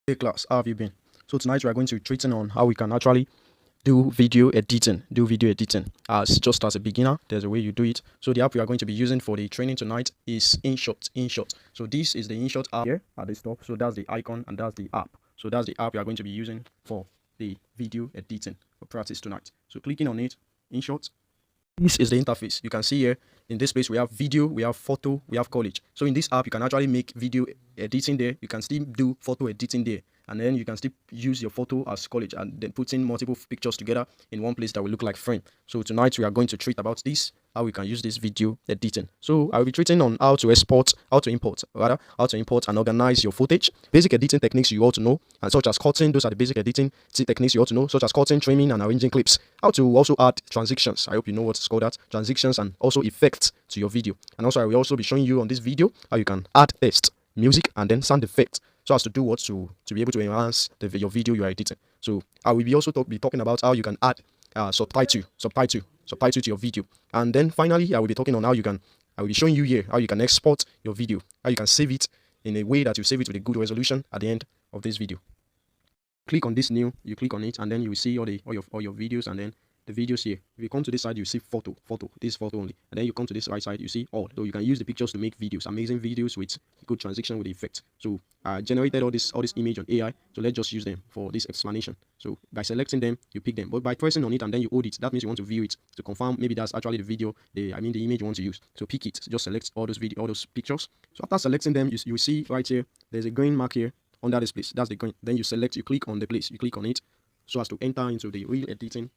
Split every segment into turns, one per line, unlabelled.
Hey class, how have you been? So tonight we are going to be treating on how we can actually do video editing. Just as a beginner, there's a way you do it. So the app we are going to be using for the training tonight is InShot. So this is the InShot app here at the top. So that's the icon and that's the app. So that's the app we are going to be using for the video editing for practice tonight. So clicking on it, InShot. This is the interface. You can see here in this place we have video, we have photo, we have college. So in this app you can actually make video editing there. You can still do photo editing there, and then you can still use your photo as college and then putting multiple pictures together in one place that will look like frame. So tonight we are going to treat about this, how we can use this video editing. So I will be treating on how to import and organize your footage, basic editing techniques you ought to know, and such as cutting. Those are the basic editing techniques you ought to know, such as cutting, trimming, and arranging clips. How to also add transitions. I hope you know what's called that, transitions, and also effects to your video. And also I will also be showing you on this video how you can add text, music, and then sound effects, so as to do what to be able to enhance your video you are editing. So I will be also be talking about how you can add subtitle to your video. And then finally I will be talking on how you can, I will be showing you here how you can export your video, how you can save it in a way that you save it with a good resolution at the end of this video. Click on this new, you click on it, and then you will see all your videos, and then the videos here. If you come to this side, you see photo, this photo only, and then you come to this right side, you see all. So you can use the pictures to make videos, amazing videos with good transition with the effect. So I generated all this image on AI, so let's just use them for this explanation. So by selecting them, you pick them, but by pressing on it and then you hold it, that means you want to view it to confirm maybe that's actually the video, the image you want to use. So pick it, just select all those pictures. So after selecting them, you see right here, there's a green mark here under this place. That's the green. Then you select, you click on the place, you click on it, so as to enter into the real editing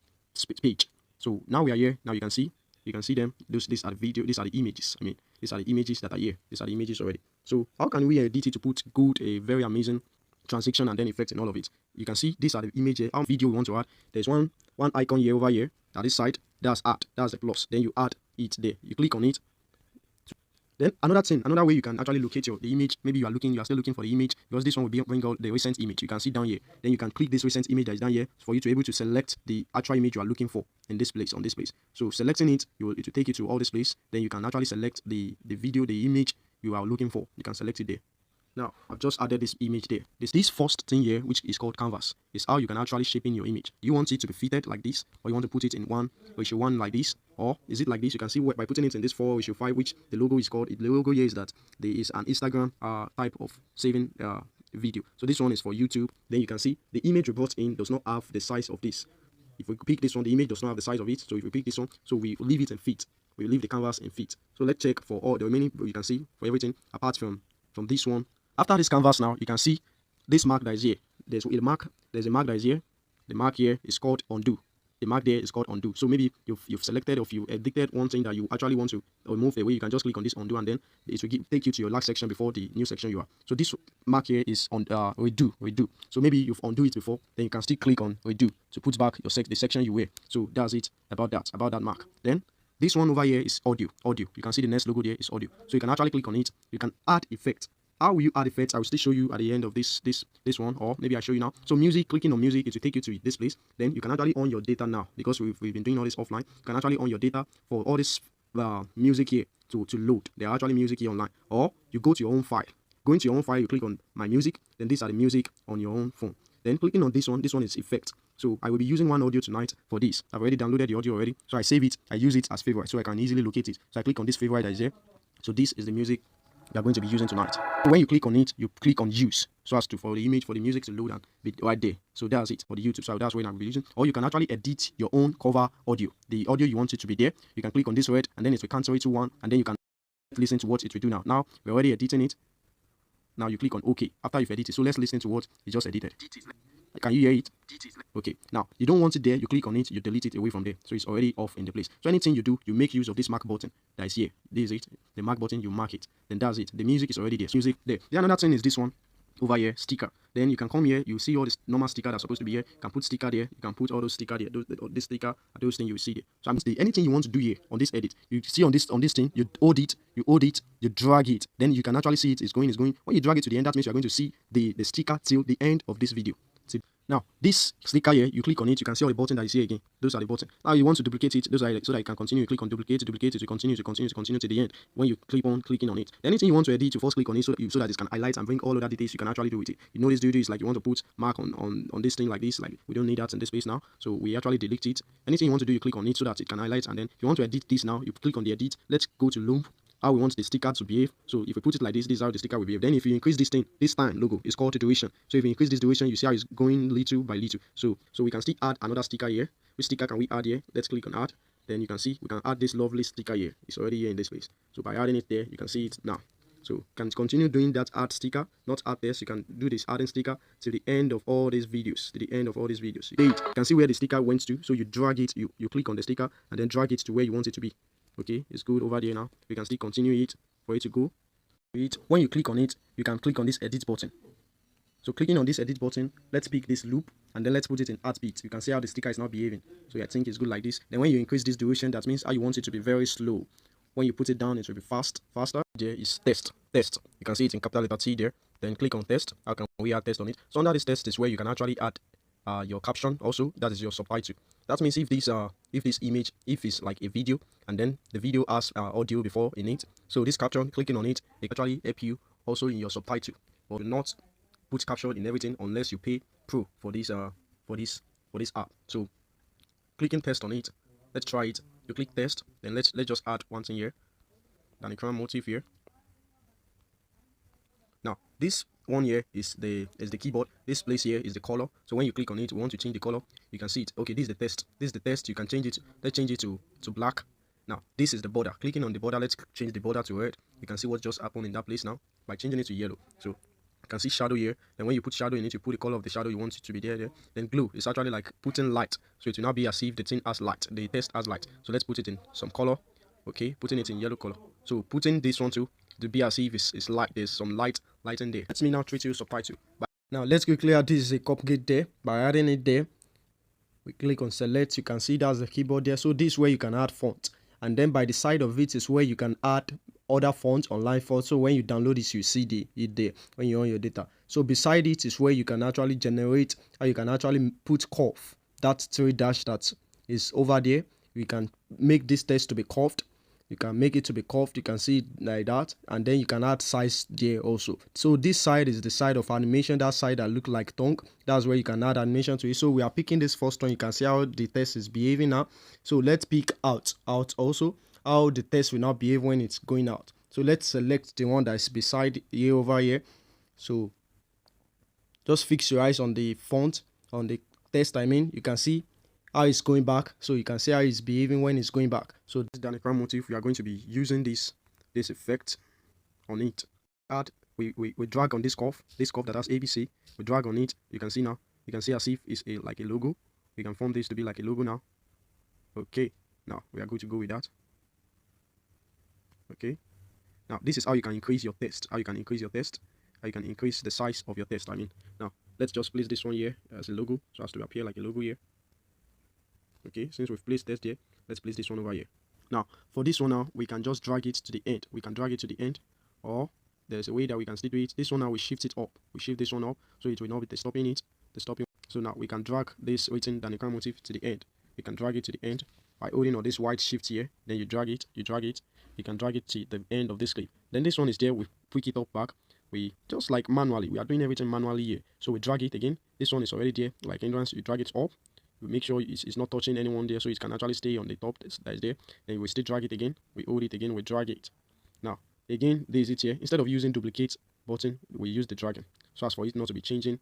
page. So now we are here. Now you can see them. These are the video, these are the images. These are the images that are here. These are the images already. So how can we edit it to put good, a very amazing transition and then effect in all of it? You can see these are the images. Our video we want to add. There's one icon here over here at this side. That's add. That's the plus. Then you add it there. You click on it. Then another way you can actually locate the image. Maybe you are still looking for the image, because this one will bring out the recent image. You can see down here. Then you can click this recent image that is down here for you to be able to select the actual image you are looking for in this place, on this place. So selecting it, it will take you to all this place. Then you can actually select the video, the image you are looking for. You can select it there. Now, I've just added this image there. This first thing here, which is called canvas, is how you can actually shape in your image. You want it to be fitted like this, or you want to put it in 1:1 like this, or is it like this? You can see by putting it in this 4:5, which the logo is called. The logo here is that there is an Instagram type of saving video. So this one is for YouTube. Then you can see the image we brought in does not have the size of this. If we pick this one, the image does not have the size of it. So if we pick this one, so we leave it in feet. We leave the canvas in feet. So let's check for all the remaining. You can see for everything apart from this one. After this canvas now, you can see this mark that is here. There's a mark that is here. The mark here is called undo. The mark there is called undo. So maybe you've selected, or if you edited one thing that you actually want to remove away, you can just click on this undo, and then it will take you to your last section before the new section you are. So this mark here is on redo. So maybe you've undo it before, then you can still click on redo to put back the section you were. So that's it about that mark. Then this one over here is audio. You can see the next logo there is audio. So you can actually click on it. You can add effect. How will you add effects? I will still show you at the end of this one, or maybe I show you now. So music, clicking on music, it will take you to this place. Then you can actually on your data now, because we've been doing all this offline. You can actually on your data for all this music here to load. There are actually music here online. Or you go to your own file. Going to your own file, you click on my music. Then these are the music on your own phone. Then clicking on this one is effect. So I will be using one audio tonight for this. I've already downloaded the audio already. So I save it, I use it as favorite, so I can easily locate it. So I click on this favorite that is here. So this is the music we are going to be using tonight. When you click on it, you click on use, so as to for the music to load and be right there. So that's it for the YouTube. So that's what I'm using. Or you can actually edit your own cover audio. The audio you want it to be there, you can click on this word, and then it will cancel it to one, and then you can listen to what it will do now. Now we're already editing it. Now you click on OK after you've edited. So let's listen to what it just edited. Can you hear it? Okay. Now you don't want it there. You click on it. You delete it away from there. So it's already off in the place. So anything you do, you make use of this mark button that is here. This is it. The mark button. You mark it. Then that's it. The music is already there. Music there. Then another thing is this one over here, sticker. Then you can come here. You see all this normal sticker that's supposed to be here. You can put sticker there. You can put all those sticker there. This sticker, those things you will see there. So anything you want to do here on this edit, you see on this thing, you hold it, you drag it. Then you can actually see it is going. When you drag it to the end, that means you're going to see the sticker till the end of this video. See, Now, this sticker here, you click on it, you can see all the buttons that you see again. Those are the buttons. Now, you want to duplicate it, those are so that you can continue. You click on duplicate it, to continue to the end. When you click on clicking on it, anything you want to edit, you first click on it so that it can highlight and bring all of that details you can actually do with it. You know, this duty is like you want to put mark on this thing like this, like we don't need that in this space now, so we actually delete it. Anything you want to do, you click on it so that it can highlight, and then if you want to edit this now, you click on the edit. Let's go to loop. How we want the sticker to behave. So if we put it like this is how the sticker will behave. Then if you increase this thing, this time logo is called duration. So if you increase this duration, you see how it's going little by little. So we can still add another sticker here. Which sticker can we add here? Let's click on add. Then you can see we can add this lovely sticker here. It's already here in this place. So by adding it there, you can see it now. So you can continue doing that add sticker, not add this. You can do this adding sticker to the end of all these videos. You can see where the sticker went to. So you drag it, you click on the sticker and then drag it to where you want it to be. Okay, it's good over there now. You can still continue it for it to go. When you click on it, you can click on this edit button. So clicking on this edit button, let's pick this loop and then let's put it in heartbeat. You can see how the sticker is now behaving. So I think it's good like this. Then when you increase this duration, that means how you want it to be very slow. When you put it down, it will be faster. There is test. You can see it in capital letter T there. Then click on test. How can we add test on it? So under this test is where you can actually add your caption also. That is your subtitle. That means if this image, if it's like a video and then the video has audio before in it, so this caption, clicking on it, it actually help you also in your subtitle. But do not put caption in everything unless you pay pro for this app. So clicking test on it, let's try it. You click test, then let's just add one thing here, then the crown motif here. Now this one here is the keyboard. This place here is the color. So when you click on it, we want to change the color. You can see it. Okay, this is the test. You can change it. Let's change it to black. Now this is the border. Clicking on the border, let's change the border to red. You can see what just happened in that place now by changing it to yellow. So you can see shadow here. Then when you put shadow in it, you put the color of the shadow you want it to be there. Then glow is actually like putting light. So it will now be as if the thing has light. The test has light. So let's put it in some color. Okay, putting it in yellow color. So putting this one too to be as if it's light. There's some light in there. Let me now treat you subtitle. Now let's quickly add this is a cupcake there. By adding it there, we click on select. You can see that's the keyboard there. So this is where you can add font, and then by the side of it is where you can add other fonts, online fonts. So when you download it, you see it there when you're on your data. So beside it is where you can actually generate, or you can actually put curve. That 3 dash that is over there. We can make this text to be curved. You can make it to be curved. You can see it like that, and then you can add size there also. So this side is the side of animation. That side that look like tongue, that's where you can add animation to it. So we are picking this first one. You can see how the text is behaving now. So let's pick out also how the text will now behave when it's going out. So let's select the one that is beside here over here. So just fix your eyes on the font, on the text. I mean, you can see how it's going back. So you can see how it's behaving when it's going back. So this is the crown motif. We are going to be using this effect on it. We drag on this curve that has ABC. We drag on it. You can see now. You can see as if it's like a logo. We can form this to be like a logo now. Okay. Now we are going to go with that. Okay. Now this is how you can increase your text. How you can increase the size of your text. I mean, now let's just place this one here as a logo, so as to appear like a logo here. Okay, since we've placed this there, let's place this one over here. Now for this one now, we can just drag it to the end. We can drag it to the end, or there's a way that we can still do it. This one now, we shift it up. We shift this one up, so it will not be stopping it. So now we can drag this written crown motif to the end. We can drag it to the end by holding on this white shift here. Then you drag it. You can drag it to the end of this clip. Then this one is there. We pick it up back. We just like manually. We are doing everything manually here. So we drag it again. This one is already there. Like entrance, you drag it up. We make sure it's not touching anyone there, so it can actually stay on the top that is there. Then we still drag it again. We hold it again. We drag it. Now again, there is it here. Instead of using duplicate button, we use the dragging, so as for it not to be changing.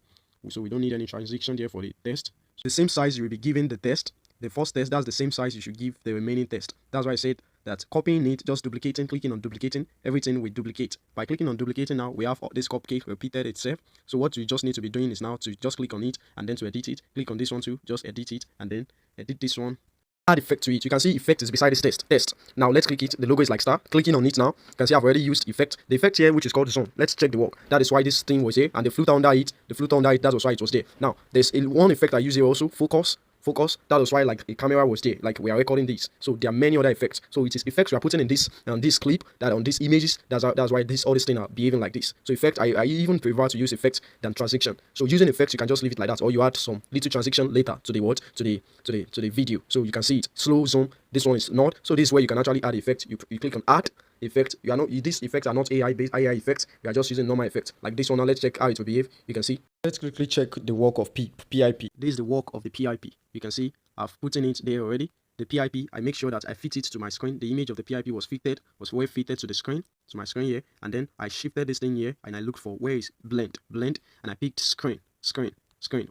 So we don't need any transition there for the test. So the same size you will be giving the test, the first test, that's the same size you should give the remaining test. That's why I said that copying it, just duplicating, clicking on duplicating, everything we duplicate. By clicking on duplicating now, we have this cupcake repeated itself. So what we just need to be doing is now to just click on it and then to edit it. Click on this one too, just edit it and then edit this one. Add effect to it. You can see effect is beside this test. Now let's click it. The logo is like star. Clicking on it now, you can see I've already used effect. The effect here, which is called zone. Let's check the work. That is why this thing was here, and the filter under it, that's why it was there. Now there's one effect I use here also, focus. focus. That was why like a camera was there, like we are recording this. So there are many other effects. So it is effects we are putting in this clip, that on these images. That's why all these things are behaving like this. So effect, I even prefer to use effects than transition. So using effects, you can just leave it like that, or you add some little transition later to the what to the video. So you can see it slow zoom. This one is not. So this is where you can actually add effect. You click on add effect. You are not, these effects are not AI effects. We are just using normal effects like this one. Now let's check how it will behave. You can see. Let's quickly check the work of PIP. This is the work of the PIP. You can see I've put in it there already. The PIP, I make sure that I fit it to my screen. The image of the PIP was well fitted to the screen, to my screen here. And then I shifted this thing here and I look for where is blend, and I picked screen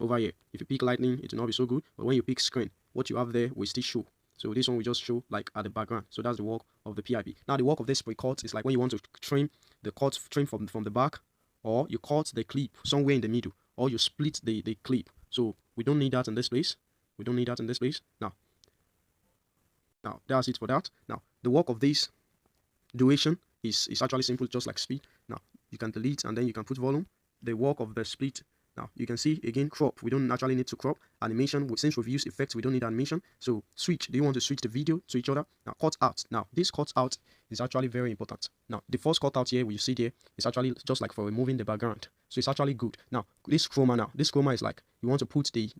over here. If you pick lightning, it will not be so good. But when you pick screen, what you have there will still show. So this one will just show like at the background. So that's the work of the PIP. Now the work of this pre-cut is like when you want to trim the cut, trim from the back, or you cut the clip somewhere in the middle, or you split the clip. So we don't need that in this place. We don't need that in this place. Now that's it for that. Now the work of this duration is actually simple, just like speed. Now you can delete and then you can put volume. The work of the split. Now you can see again crop. We don't actually need to crop. Animation, since we've used effects, we don't need animation. So switch. Do you want to switch the video to each other? Now cut out. Now this cut out is actually very important. Now the first cut out here, you see there, is actually just like for removing the background. So it's actually good. Now this chroma is like you want to put the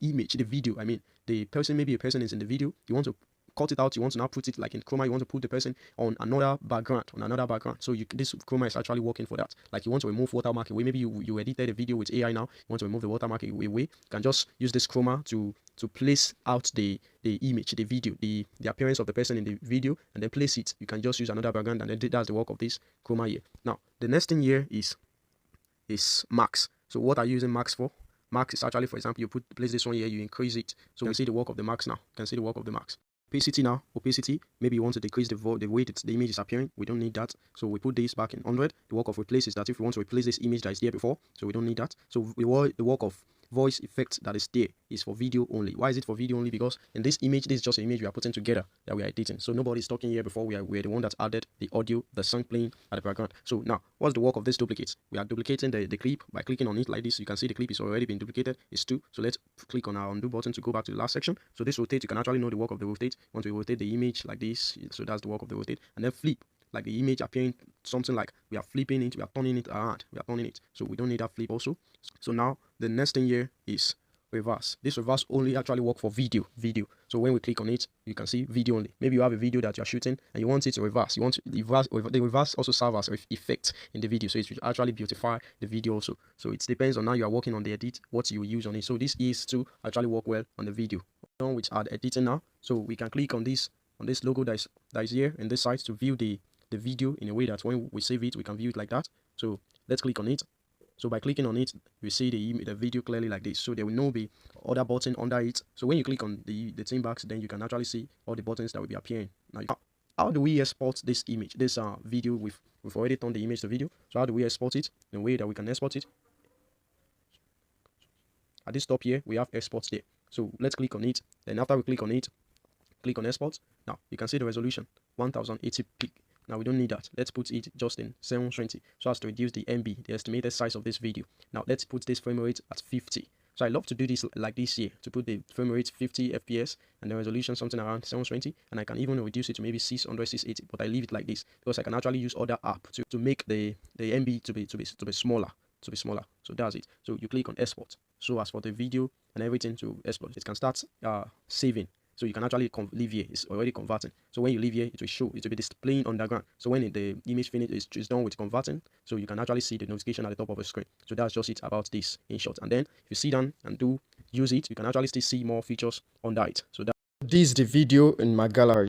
image, the video. I mean the person, maybe a person is in the video. You want to cut it out. You want to now put it like in chroma. You want to put the person on another background, So this chroma is actually working for that. Like you want to remove watermark away. Maybe you edited a video with AI now. You want to remove the watermark away. You can just use this chroma to place out the image, the video, the appearance of the person in the video, and then place it. You can just use another background, and then that's the work of this chroma here. Now the next thing here is max. So what are you using max for? Max is actually, for example, you place this one here, you increase it. So you can see the work of the max now. You can see the work of the max. Opacity now, maybe you want to decrease the way that the image is appearing. We don't need that. So we put this back in 100. The work of replace is that if we want to replace this image that is there before, so we don't need that. So the work of voice effect that is there is for video only. Why is it for video only? Because in this image, this is just an image we are putting together that we are editing. So nobody's talking here before. We're the one that added the audio, the song playing at the background. So now, what's the work of this duplicate? We are duplicating the clip by clicking on it like this. You can see the clip is already been duplicated. It's 2. So let's click on our undo button to go back to the last section. So this rotate, you can actually know the work of the rotate. Once we rotate the image like this, so that's the work of the rotate. And then flip, like the image appearing something like we are flipping it, we are turning it around, so we don't need that flip also. So now the next thing here is reverse. This reverse only actually work for video. So when we click on it, you can see video only. Maybe you have a video that you're shooting and you want it to reverse. You want the reverse also serve as effect in the video, so it will actually beautify the video also. So it depends on how you are working on the edit, what you use on it. So this is to actually work well on the video. Done with add editing now, so we can click on this logo that is here in this site to view the video in a way that when we save it, we can view it like that. So let's click on it. So by clicking on it, we see the video clearly like this. So there will not be other button under it. So when you click on the team box, then you can actually see all the buttons that will be appearing. Now, how do we export this image, this video? We've already turned the image to video. So how do we export it? In a way that we can export it. At this top here, we have exports there. So let's click on it. Then after we click on it, click on export. Now you can see the resolution 1080p. Now we don't need that. Let's put it just in 720 so as to reduce the MB, the estimated size of this video. Now let's put this frame rate at 50. So I love to do this like this here, to put the frame rate 50 FPS and the resolution something around 720, and I can even reduce it to maybe 600, 680, but I leave it like this because I can actually use other app to make the MB to be smaller. So that's it. So you click on export. So as for the video and everything to export, it can start saving. So you can actually leave here. It's already converting. So when you leave here, it will show. It will be displaying on the ground. So when the image finish is done with converting, so you can actually see the notification at the top of the screen. So that's just it about this InShot. And then if you sit down and use it, you can actually still see more features under it. So this is the video in my gallery.